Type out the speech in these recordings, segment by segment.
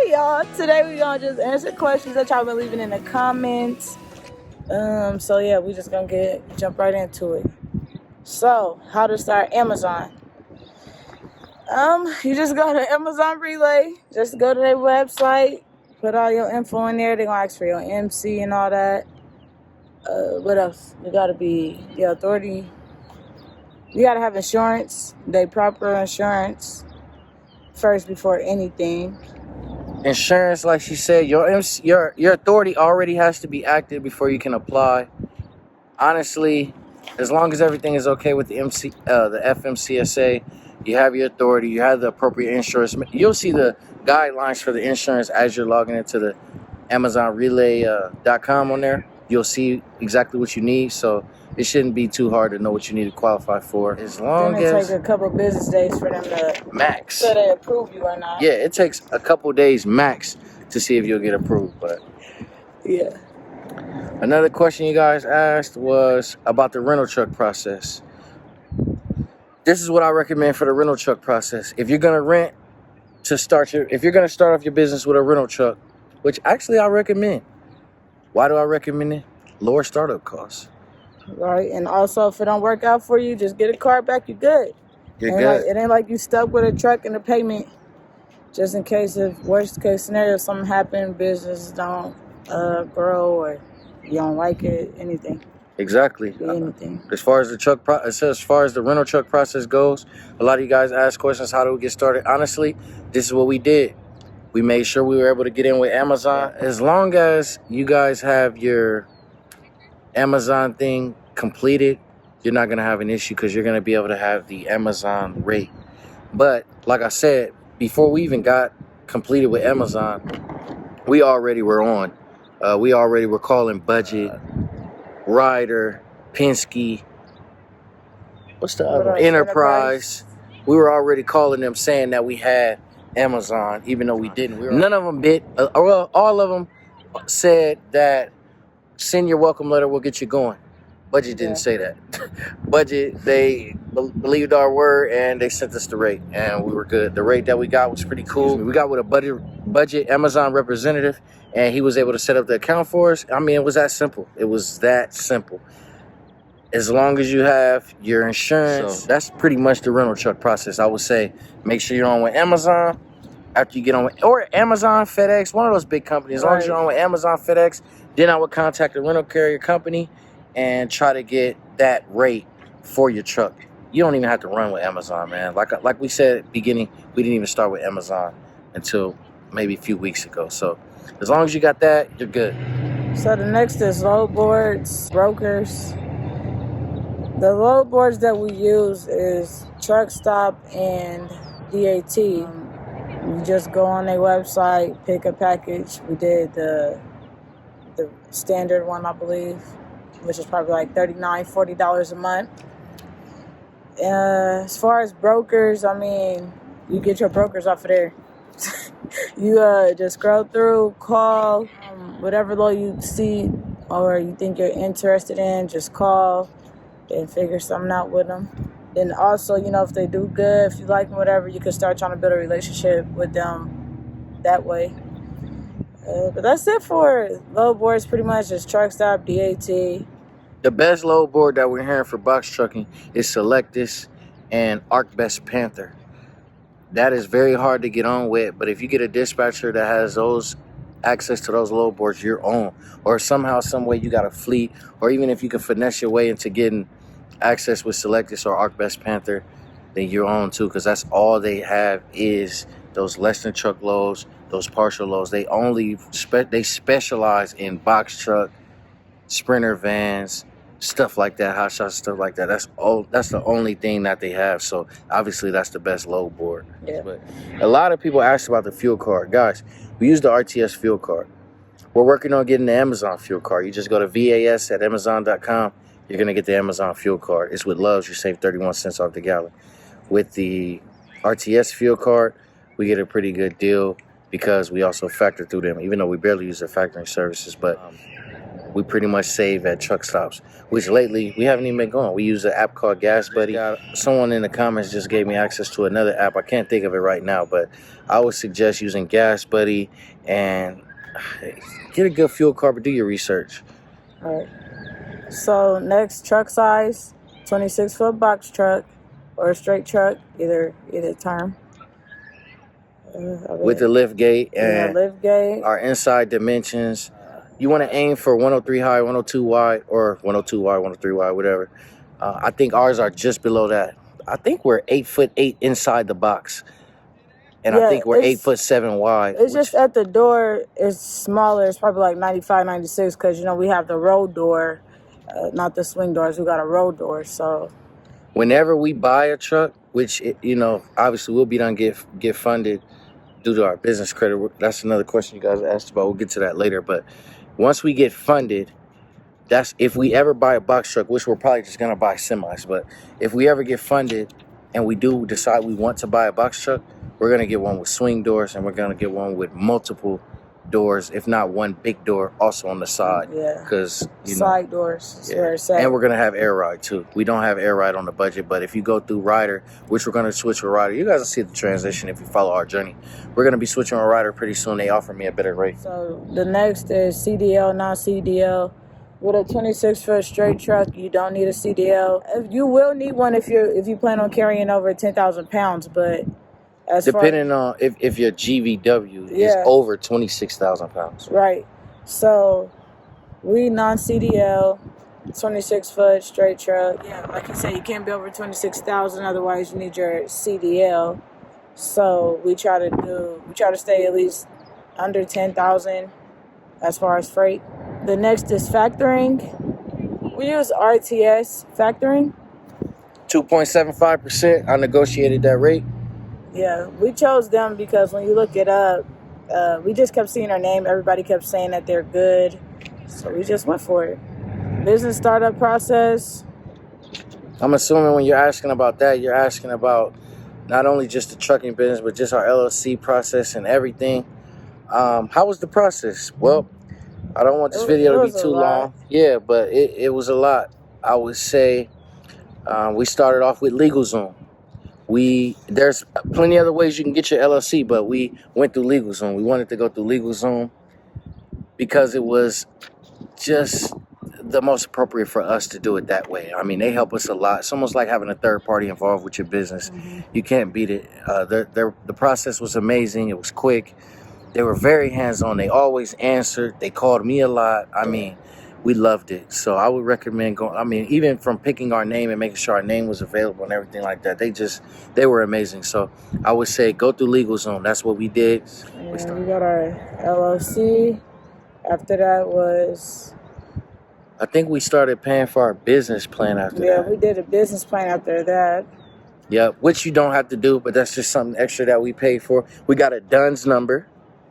Hey y'all, today we gonna just answer questions that y'all been leaving in the comments. So yeah, we just gonna jump right into it. So, how to start Amazon? You just go to Amazon Relay. Just go to their website, put all your info in there. They're gonna ask for your MC and all that. What else? You gotta be the authority. You gotta have insurance, they proper insurance first before anything. Insurance, like she said, your authority already has to be active before you can apply. Honestly, as long as everything is okay with the FMCSA, you have your authority, you have the appropriate insurance. You'll see the guidelines for the insurance as you're logging into the AmazonRelay.com on there. You'll see exactly what you need, so it shouldn't be too hard to know what you need to qualify for. As long Then it as take a couple business days for them to max, so they approve you or not. Yeah, it takes a couple days max to see if you'll get approved. But yeah. Another question you guys asked was about the rental truck process. This is what I recommend for the rental truck process. If you're gonna if you're gonna start off your business with a rental truck, which actually I recommend. Why do I recommend it? Lower startup costs. Right, and also if it don't work out for you, just get a car back. You good. You're good. It ain't like you stuck with a truck and a payment. Just in case, if worst case scenario, something happen, business don't grow or you don't like it, anything. Exactly. Anything. As far as the rental truck process goes, a lot of you guys ask questions. How do we get started? Honestly, this is what we did. We made sure we were able to get in with Amazon. As long as you guys have your Amazon thing completed, you're not going to have an issue because you're going to be able to have the Amazon rate. But like I said, before we even got completed with Amazon, we already were on. We already were calling Budget, Ryder, Penske. What's the other? Enterprise. We were already calling them saying that we had Amazon, even though we didn't. None of them bit. Well, all of them said that send your welcome letter, we'll get you going. Budget didn't say that. Budget, they believed our word and they sent us the rate and we were good. The rate that we got was pretty cool. We got with a budget Amazon representative and he was able to set up the account for us. I mean, it was that simple. It was that simple. As long as you have your insurance, so that's pretty much the rental truck process. I would say make sure you're on with Amazon. After you get on with, or Amazon, FedEx, one of those big companies. As long as you're on with Amazon, FedEx, then I would contact the rental carrier company and try to get that rate for your truck. You don't even have to run with Amazon, man. Like we said at the beginning, we didn't even start with Amazon until maybe a few weeks ago. So as long as you got that, you're good. So the next is load boards, brokers. The load boards that we use is Truck Stop and DAT. You just go on their website, pick a package. We did the standard one, I believe, which is probably like $39, $40 a month. As far as brokers, I mean, you get your brokers off of there. You just scroll through, call, whatever load you see or you think you're interested in, just call and figure something out with them. Then also, if they do good, if you like them, whatever, you can start trying to build a relationship with them that way. But that's it for load boards, pretty much just Truck Stop, DAT. The best load board that we're hearing for box trucking is Selectus and ArcBest Panther. That is very hard to get on with, but if you get a dispatcher that has those access to those load boards, you're on. Or somehow, some way you got a fleet, or even if you can finesse your way into getting access with Selectus or ArcBest Panther, then you're on too, because that's all they have is those less than truck loads, those partial loads. They only they specialize in box truck, Sprinter vans, stuff like that, hot shots, stuff like that. That's the only thing that they have. So obviously that's the best load board. Yeah. But a lot of people ask about the fuel card. Guys, we use the RTS fuel card. We're working on getting the Amazon fuel card. You just go to VAS at Amazon.com. You're going to get the Amazon fuel card. It's with Loves. You save 31 cents off the gallon. With the RTS fuel card, we get a pretty good deal because we also factor through them, even though we barely use their factoring services. But we pretty much save at truck stops, which lately we haven't even been going. We use an app called Gas Buddy. Someone in the comments just gave me access to another app. I can't think of it right now, but I would suggest using Gas Buddy and get a good fuel card, but do your research. All right. So next, truck size, 26-foot box truck or a straight truck, either term. With the lift gate and lift gate. Our inside dimensions. You want to aim for 103 high, 102 wide, or 102 wide, 103 wide, whatever. I think ours are just below that. I think we're 8'8" inside the box, and I think we're 8'7" wide. It's just at the door. It's smaller. It's probably like 95, 96, because we have the road door, not the swing doors. We got a road door. So whenever we buy a truck, which obviously we'll be done get funded due to our business credit. That's another question you guys asked about. We'll get to that later, but once we get funded, that's if we ever buy a box truck, which we're probably just gonna buy semis. But if we ever get funded and we do decide we want to buy a box truck, we're gonna get one with swing doors, and we're gonna get one with multiple doors, if not one big door also on the side. Yeah. Because side doors is where it's at. And we're gonna have air ride too. We don't have air ride on the budget, but if you go through Ryder, which we're gonna switch with Ryder, you guys will see the transition if you follow our journey. We're gonna be switching with Ryder pretty soon. They offer me a better rate. So the next is CDL, non-CDL. With a 26-foot straight truck, you don't need a CDL. You will need one if you plan on carrying over 10,000 pounds, but depending on if your GVW is over 26,000 pounds. Right. So we non-CDL, 26-foot straight truck. Yeah, like you said, you can't be over 26,000, otherwise you need your CDL. So we try to stay at least under 10,000 as far as freight. The next is factoring. We use RTS factoring. 2.75%. I negotiated that rate. Yeah, we chose them because when you look it up, we just kept seeing our name. Everybody kept saying that they're good. So we just went for it. Business startup process. I'm assuming when you're asking about that, you're asking about not only just the trucking business, but just our LLC process and everything. How was the process? Well, I don't want this video to be too long. Yeah, but it was a lot. I would say we started off with LegalZoom. There's plenty other ways you can get your LLC, but we went through LegalZoom. We wanted to go through LegalZoom because it was just the most appropriate for us to do it that way. I mean, they help us a lot. It's almost like having a third party involved with your business. Mm-hmm. You can't beat it. The process was amazing. It was quick. They were very hands-on. They always answered. They called me a lot. I mean, we loved it. So I would recommend going. I mean, even from picking our name and making sure our name was available and everything like that, they were amazing. So I would say go through LegalZoom. That's what we did. And we got our LLC. After that was... I think we started paying for our business plan after that. Yeah, we did a business plan after that. Yeah, which you don't have to do, but that's just something extra that we paid for. We got a DUNS number.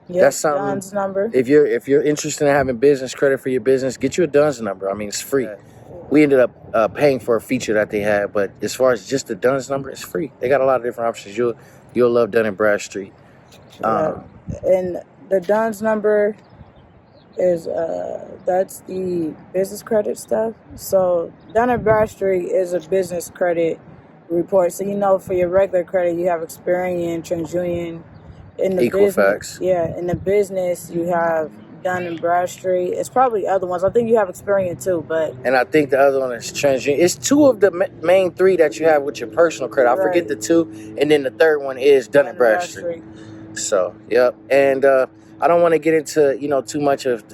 Yep, that's something. DUNS number. If you're interested in having business credit for your business, get you a DUNS number. I mean, it's free. We ended up paying for a feature that they had, but as far as just the DUNS number, it's free. They got a lot of different options. You'll love Dun & Bradstreet. And the DUNS number is that's the business credit stuff. So Dun & Bradstreet is a business credit report. So for your regular credit, you have Experian, TransUnion. In the Equifax. In the business, you have Dun & Bradstreet. It's probably other ones. I think you have Experian too, but... And I think the other one is TransUnion. It's two of the main three that you have with your personal credit. I forget the two. And then the third one is Dun & Bradstreet. So, yep. And I don't want to get into, too much of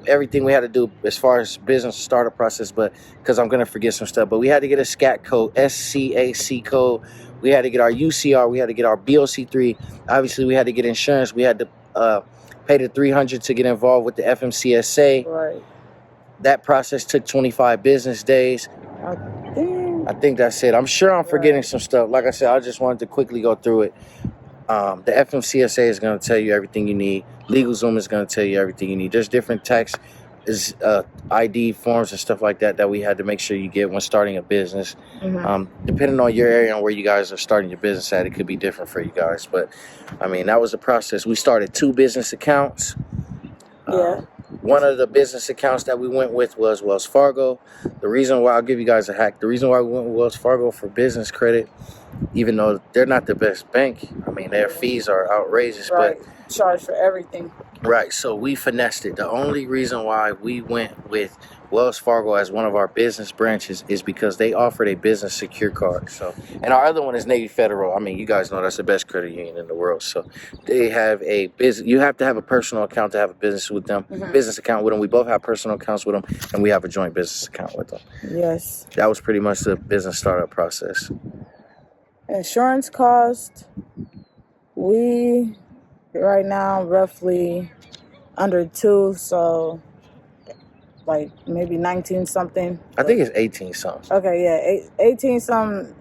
everything we had to do as far as business startup process, but because I'm going to forget some stuff. But we had to get a SCAC code, SCAC code. We had to get our UCR. We had to get our BOC3. Obviously, we had to get insurance. We had to pay the $300 to get involved with the FMCSA. Right. That process took 25 business days. I think that's it. I'm sure I'm forgetting some stuff. Like I said, I just wanted to quickly go through it. The FMCSA is going to tell you everything you need. LegalZoom is going to tell you everything you need. There's different tax ID forms and stuff like that we had to make sure you get when starting a business. Mm-hmm. Depending on your area and where you guys are starting your business at, it could be different for you guys. But I mean, that was the process. We started 2 business accounts. One of the business accounts that we went with was Wells Fargo. The reason why, I'll give you guys a hack. The reason why we went with Wells Fargo for business credit, even though they're not the best bank, I mean, their fees are outrageous, Right. Charge for everything. Right, so we finessed it. The only reason why we went with Wells Fargo as one of our business branches is because they offered a business secure card. So, and our other one is Navy Federal. I mean, you guys know that's the best credit union in the world. So, they have a business. You have to have a personal account to have a business with them. Business account with them. We both have personal accounts with them, and we have a joint business account with them. Yes. That was pretty much the business startup process. Insurance cost. We right now roughly under 2, so like maybe 19 something. I think it's 18 something. Okay, yeah, 18 something,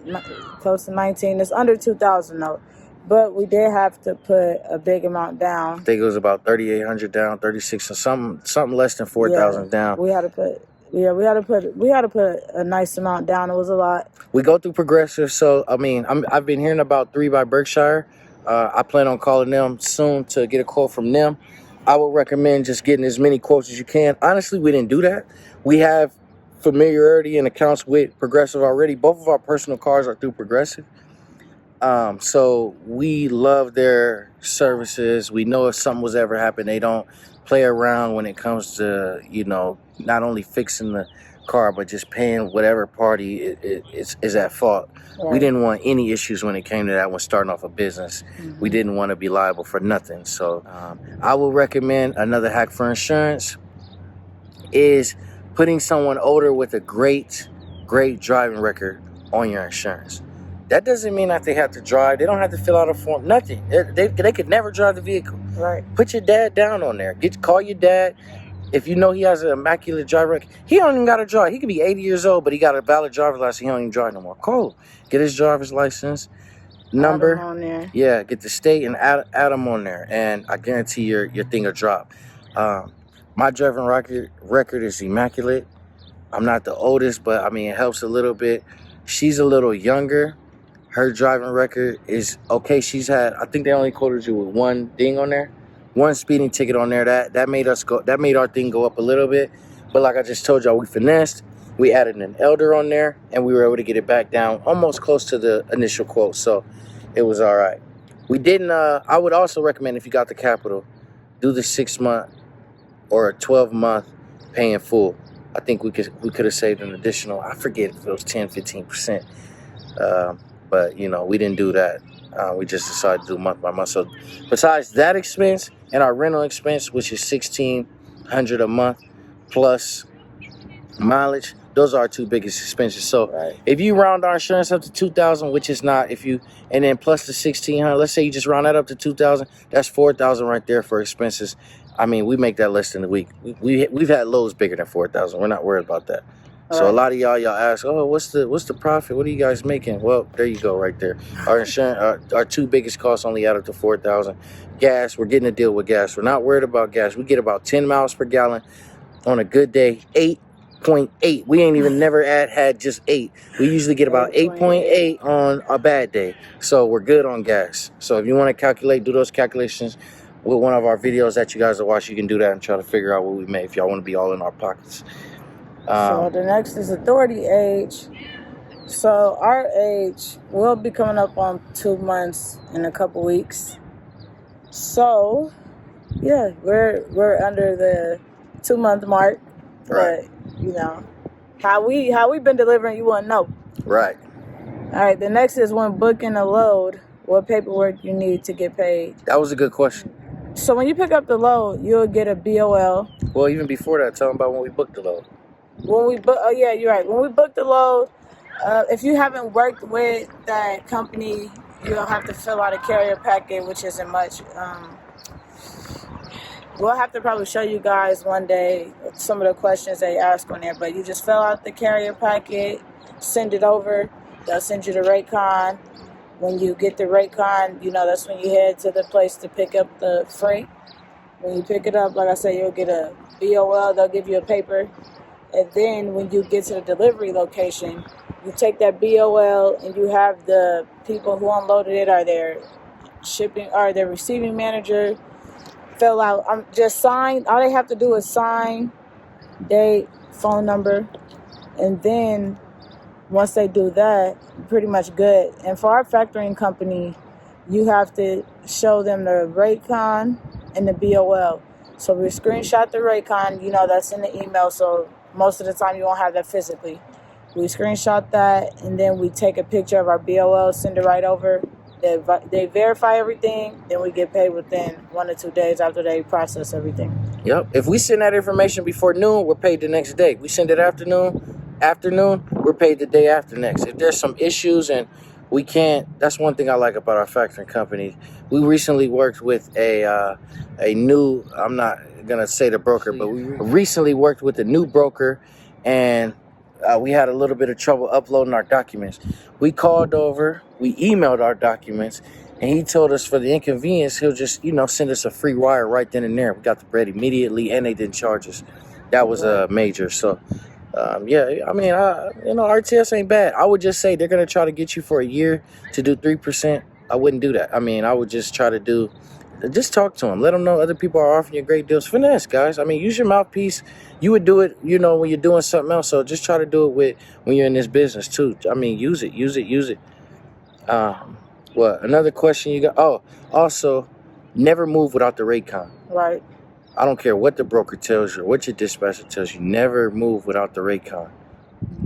close to 19. It's under 2,000 though, but we did have to put a big amount down. I think it was about 3,800 down, 36 or something less than 4,000 down. We had to put a nice amount down. It was a lot. We go through Progressive, so I mean, I've been hearing about 3 by Berkshire. I plan on calling them soon to get a quote from them. I would recommend just getting as many quotes as you can. Honestly, we didn't do that. We have familiarity and accounts with Progressive already. Both of our personal cars are through Progressive. So we love their services. We know if something was ever happen, they don't play around when it comes to, not only fixing the car, but just paying whatever party is at fault. Right. We didn't want any issues when it came to that when starting off a business. We didn't want to be liable for nothing. So I will recommend another hack for insurance is putting someone older with a great driving record on your insurance. That doesn't mean that they have to drive. They don't have to fill out a form. Nothing. They could never drive the vehicle. Right. Put your dad down on there. Call your dad. If you know he has an immaculate driver record, he don't even got to drive. He could be 80 years old, but he got a valid driver's license. He don't even drive no more. Call him. Get his driver's license number. Add him on there. Yeah, get the state and add him on there. And I guarantee your thing will drop. My driving record is immaculate. I'm not the oldest, but I mean, it helps a little bit. She's a little younger. Her driving record is okay. She's had, I think they only quoted you with one thing on there. One speeding ticket on there. That made our thing go up a little bit. But like I just told y'all, we finessed. We added an elder on there, and we were able to get it back down almost close to the initial quote. So it was all right. We didn't. I would also recommend, if you got the capital, do the 6-month or a 12-month pay in full. I think we could have saved an additional, I forget if it was 10-15%. But we didn't do that. We just decided to do month by month. So besides that expense and our rental expense, which is $1,600 a month plus mileage, those are our 2 biggest expenses. So if you round our insurance up to $2,000, which is not, and then plus the $1,600, let's say you just round that up to $2,000, that's $4,000 right there for expenses. I mean, we make that less than a week. We've had lows bigger than $4,000. We're not worried about that. So a lot of y'all ask, oh, what's the profit? What are you guys making? Well, there you go, right there. Our insurance, our 2 biggest costs only add up to $4,000. Gas, we're getting a deal with gas. We're not worried about gas. We get about 10 miles per gallon on a good day. 8.8. We ain't even never had just 8. We usually get about 8.8 on a bad day. So we're good on gas. So if you want to do those calculations with one of our videos that you guys will watch, you can do that and try to figure out what we made if y'all want to be all in our pockets. So the next is authority age. So our age will be coming up on 2 months in a couple weeks. So yeah, we're under the 2-month mark. Right. But how we been delivering, you wouldn't know. Right. All right. The next is when booking a load, what paperwork you need to get paid. That was a good question. So when you pick up the load, you'll get a BOL. Well, even before that, tell them about when we booked the load. Yeah, you're right. When we book the load, if you haven't worked with that company, you'll have to fill out a carrier packet, which isn't much. We'll have to probably show you guys one day some of the questions they ask on there, but you just fill out the carrier packet, send it over. They'll send you the Raycon. When you get the Raycon, that's when you head to the place to pick up the freight. When you pick it up, like I said, you'll get a BOL. They'll give you a paper. And then when you get to the delivery location, you take that BOL and you have the people who unloaded it, or their receiving manager, fill out. Just sign. All they have to do is sign, date, phone number, and then once they do that, pretty much good. And for our factoring company, you have to show them the Raycon and the BOL. So we screenshot the Raycon, that's in the email. So most of the time you won't have that physically. We screenshot that, and then we take a picture of our BOL, send it right over. They verify everything, then we get paid within 1 or 2 days after they process everything. Yep. If we send that information before noon, we're paid the next day. We send it afternoon, we're paid the day after next. If there's some issues and we can't, that's one thing I like about our factoring company. We recently worked with a new, I'm not going to say the broker, but we recently worked with a new broker, and we had a little bit of trouble uploading our documents. We called over, we emailed our documents, and he told us for the inconvenience, he'll just, send us a free wire right then and there. We got the bread immediately, and they didn't charge us. That was major. So, RTS ain't bad. I would just say they're going to try to get you for a year to do 3%. I wouldn't do that. I would just try to just talk to them. Let them know other people are offering you great deals. Finesse, guys. Use your mouthpiece. You would do it, when you're doing something else. So just try to do it when you're in this business too. Use it. Another question you got? Oh, also, never move without the Raycon. Right. I don't care what the broker tells you or what your dispatcher tells you. Never move without the Raycon.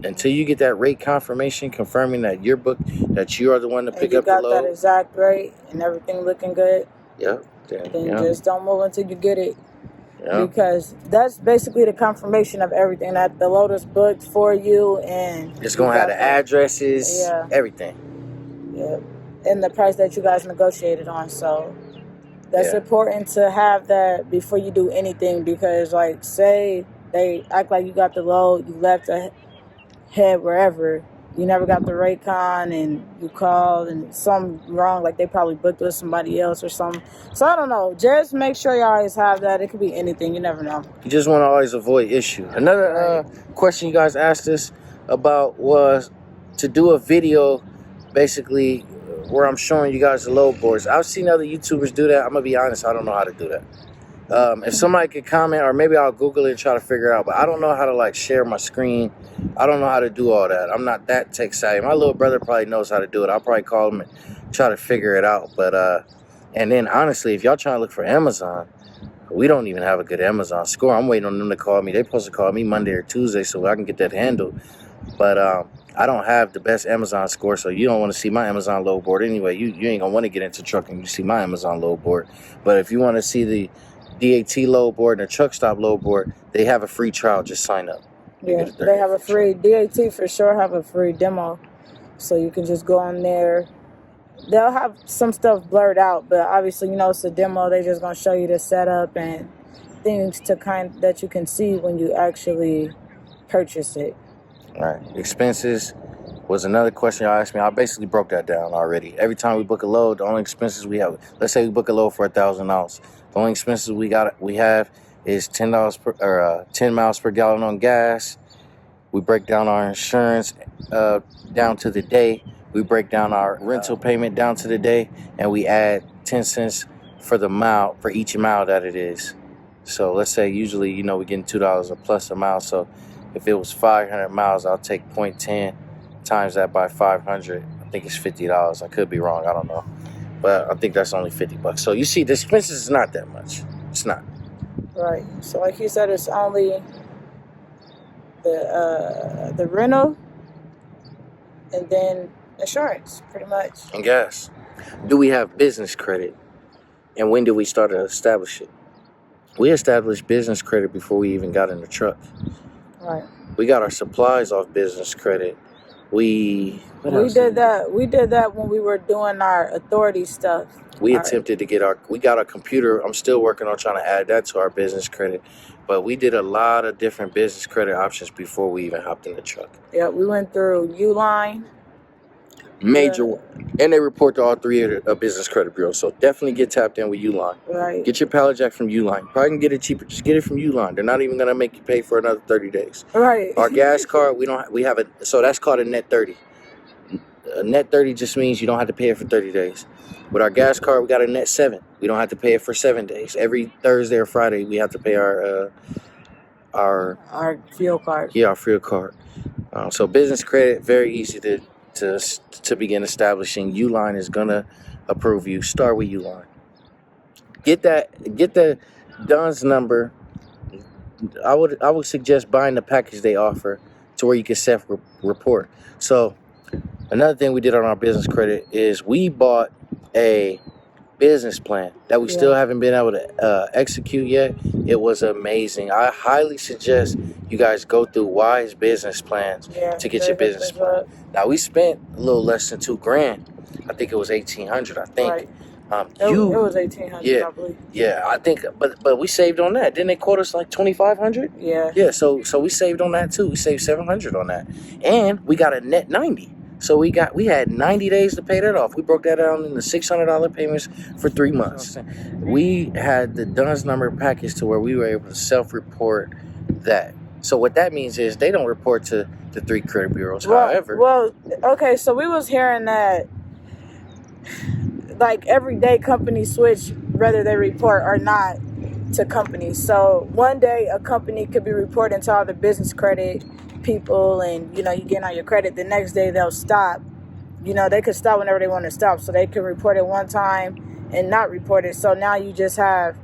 Until you get that rate confirmation confirming that you are the one to pick up the load. You got that exact rate and everything looking good. Yep. Then just don't move until you get it. Yep. Because that's basically the confirmation of everything, that the load is booked for you, and it's going to have the addresses, everything. Yeah. And the price that you guys negotiated on. So that's important to have that before you do anything, because say they act like you got the load, you left a head wherever, you never got the Raycon, and you called and something wrong, like they probably booked with somebody else or something. So I don't know, just make sure you always have that. It could be anything, you never know. You just want to always avoid issue. Another question you guys asked us about was to do a video basically where I'm showing you guys the load boards. I've seen other YouTubers do that. I'm gonna be honest, I don't know how to do that. If somebody could comment, or maybe I'll Google it and try to figure it out, but I don't know how to share my screen. I don't know how to do all that. I'm not that tech savvy. My little brother probably knows how to do it. I'll probably call him and try to figure it out. But and then honestly, if y'all trying to look for Amazon, we don't even have a good Amazon score. I'm waiting on them to call me. They're supposed to call me Monday or Tuesday so I can get that handled. But I don't have the best Amazon score, so you don't want to see my Amazon load board anyway. You ain't gonna want to get into trucking. You see my Amazon load board. But if you want to see the DAT load board and the truck stop load board, they have a free trial. Just sign up. Yeah, they have a free DAT for sure. Have a free demo, so you can just go on there. They'll have some stuff blurred out, but obviously, it's a demo. They're just gonna show you the setup and things that you can see when you actually purchase it. All right. Expenses was another question y'all asked me. I basically broke that down already. Every time we book a load, the only expenses we have, let's say we book a load for $1,000. The only expenses we have is $10 per 10 miles per gallon on gas. We break down our insurance down to the day. We break down our rental payment down to the day, and we add 10 cents for the mile, for each mile that it is. So let's say usually, we're getting $2 a plus a mile. So if it was 500 miles, I'll take 0.10 times that by 500. I think it's $50. I could be wrong. I don't know. But I think that's only $50. So you see, the expenses is not that much. It's not. Right. So like you said, it's only the rental and then insurance, pretty much. And gas. Do we have business credit? And when did we start to establish it? We established business credit before we even got in the truck. Right. We got our supplies off business credit. We did that when we were doing our authority stuff. We attempted to get we got our computer. I'm still working on trying to add that to our business credit. But we did a lot of different business credit options before we even hopped in the truck. Yeah, we went through Uline. Major one. And they report to all three of the business credit bureaus. So definitely get tapped in with Uline. Right. Get your pallet jack from Uline. Probably can get it cheaper. Just get it from Uline. They're not even going to make you pay for another 30 days. Right. Our gas card, so that's called a net 30. A net 30 just means you don't have to pay it for 30 days. With our gas card, we got a net 7. We don't have to pay it for 7 days. Every Thursday or Friday, we have to pay our fuel card. Yeah, our fuel card. So business credit, very easy to begin establishing. Uline is gonna approve you. Start with Uline. Get the DUNS number. I would suggest buying the package they offer to where you can self-report. So another thing we did on our business credit is we bought a business plan that we still haven't been able to execute yet. It was amazing. I highly suggest you guys go through Wise business plans to get your business plan. Now we spent a little less than $2,000. I think it was 1,800. I think. Right. It was 1,800. Yeah, I believe. Yeah. I think, but we saved on that. Didn't they quote us like 2,500? Yeah. Yeah. So we saved on that too. We saved 700 on that, and we got a net 90. So we had 90 days to pay that off. We broke that down into $600 payments for 3 months. We had the DUNS number package to where we were able to self-report that. So what that means is they don't report to the 3 credit bureaus. Well, okay. So we was hearing that like every day companies switch whether they report or not to companies. So one day a company could be reporting to all the business credit people and you getting on your credit. The next day they'll stop. They could stop whenever they want to stop, so they could report it one time and not report it. So now you just have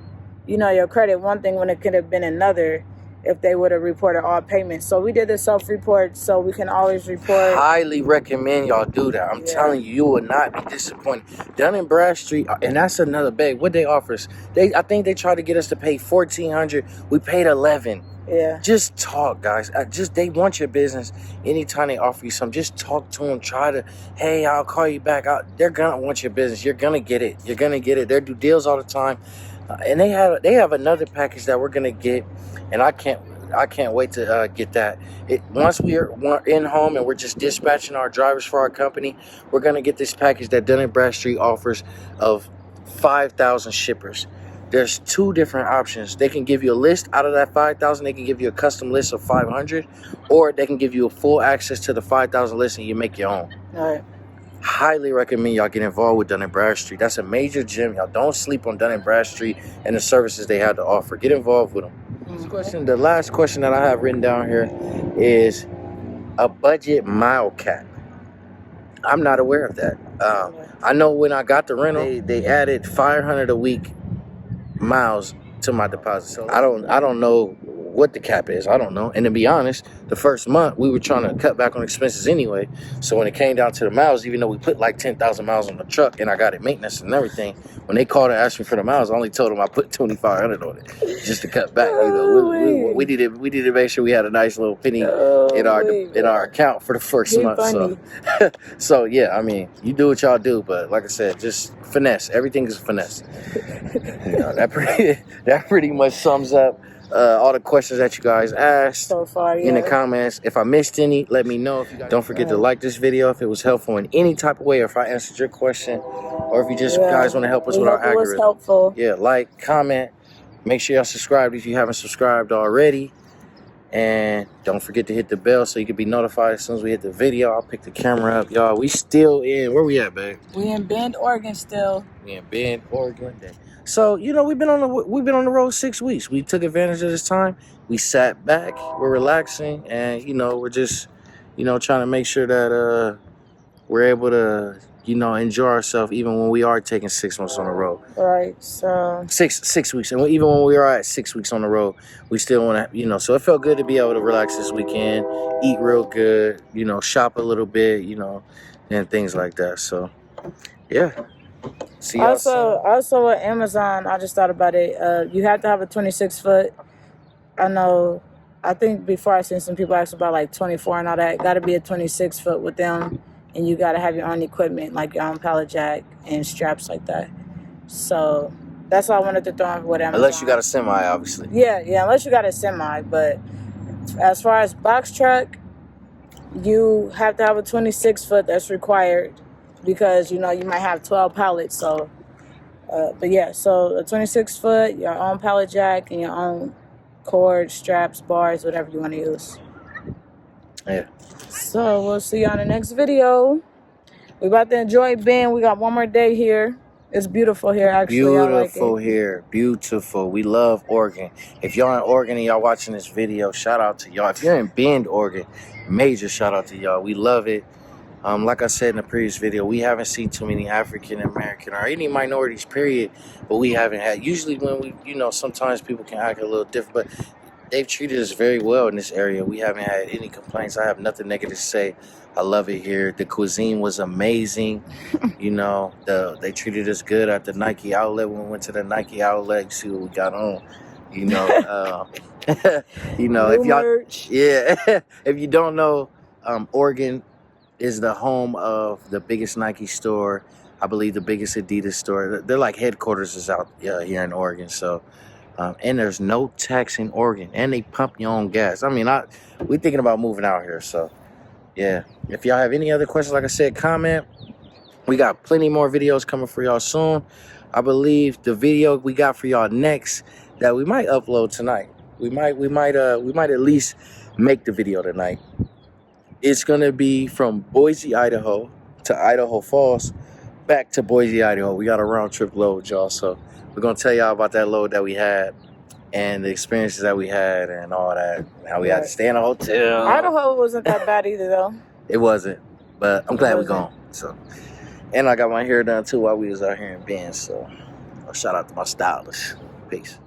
your credit one thing when it could have been another if they would have reported all payments. So we did the self-report so we can always report. Highly recommend y'all do that. I'm telling you, you will not be disappointed. Dun & Bradstreet, and that's another bag. What they offer us, I think they tried to get us to pay $1,400. We paid $11. Yeah. Just talk, guys. They want your business. Anytime they offer you something, just talk to them. Try to, hey, I'll call you back. They're gonna want your business. You're gonna get it. You're gonna get it. They do deals all the time, and they have another package that we're gonna get, and I can't wait to get that. Once we're in home and we're just dispatching our drivers for our company, we're gonna get this package that Dun & Bradstreet offers of 5,000 shippers. There's 2 different options. They can give you a list out of that 5,000. They can give you a custom list of 500, or they can give you a full access to the 5,000 list and you make your own. All right. Highly recommend y'all get involved with Dun & Bradstreet. That's a major gem. Y'all don't sleep on Dun & Bradstreet and the services they have to offer. Get involved with them. The last question that I have written down here is a budget mile cap. I'm not aware of that. I know when I got the rental, they added 500 a week miles to my deposit. So I don't know what the cap is. I don't know. And to be honest, the first month we were trying to cut back on expenses anyway. So when it came down to the miles, even though we put like 10,000 miles on the truck and I got it maintenance and everything, when they called and asked me for the miles, I only told them I put 2,500 on it just to cut back. We needed to make sure we had a nice little penny in our account for the first month. Funny. So yeah, I mean, you do what y'all do, but like I said, just finesse. Everything is finesse. That pretty much sums up all the questions that you guys asked so far, in the comments. If I missed any, let me know. Don't forget to like this video if it was helpful in any type of way, or if I answered your question, or if you just guys want to help us with our algorithm. It was helpful. Yeah, like, comment, make sure y'all subscribe if you haven't subscribed already, and don't forget to hit the bell so you can be notified as soon as we hit the video. I'll pick the camera up, y'all. We still in, where we at, babe? We in Bend, Oregon still. We in Bend, Oregon. So, we've been on the road 6 weeks. We took advantage of this time. We sat back, we're relaxing, and we're just trying to make sure that we're able to enjoy ourselves even when we are taking 6 months on the road. Right. So six weeks, and even when we are at 6 weeks on the road, we still want to so it felt good to be able to relax this weekend, eat real good, shop a little bit, and things like that. So yeah. See y'all also at Amazon, I just thought about it. You have to have a 26-foot. I think before I seen some people ask about like 24 and all that. Got to be a 26-foot with them, and you got to have your own equipment, like your own pallet jack and straps like that. So that's all I wanted to throw in with Amazon. Unless you got a semi, obviously. Yeah, unless you got a semi. But as far as box truck, you have to have a 26-foot. That's required. Because, you might have 12 pallets. So, but yeah, so a 26-foot, your own pallet jack, and your own cord, straps, bars, whatever you want to use. Yeah. So, we'll see you on the next video. We're about to enjoy Ben. We got one more day here. It's beautiful here, actually. I like Beautiful it. here. Beautiful. We love Oregon. If y'all in Oregon and y'all watching this video, shout out to y'all. If you're in Bend, Oregon, major shout out to y'all. We love it. Like I said in the previous video, we haven't seen too many African American or any minorities, period. But we haven't had. Usually when we, sometimes people can act a little different, but they've treated us very well in this area. We haven't had any complaints. I have nothing negative to say. I love it here. The cuisine was amazing. They treated us good at the Nike outlet. When we went to the Nike outlet, see what we got on. New If y'all, merch. yeah, if you don't know, Oregon is the home of the biggest Nike store. I believe the biggest Adidas store. They're like headquarters is out here in Oregon. So, and there's no tax in Oregon, and they pump your own gas. I mean, we thinking about moving out here. So, yeah. If y'all have any other questions, like I said, comment. We got plenty more videos coming for y'all soon. I believe the video we got for y'all next that we might upload tonight. We might at least make the video tonight. It's gonna be from Boise, Idaho to Idaho Falls, back to Boise, Idaho. We got a round trip load, y'all. So we're gonna tell y'all about that load that we had and the experiences that we had and all that. How we had to stay in a hotel. Idaho wasn't that bad either, though. It wasn't, but I'm glad we're gone. So, and I got my hair done too while we was out here in Bend. So, shout out to my stylist. Peace.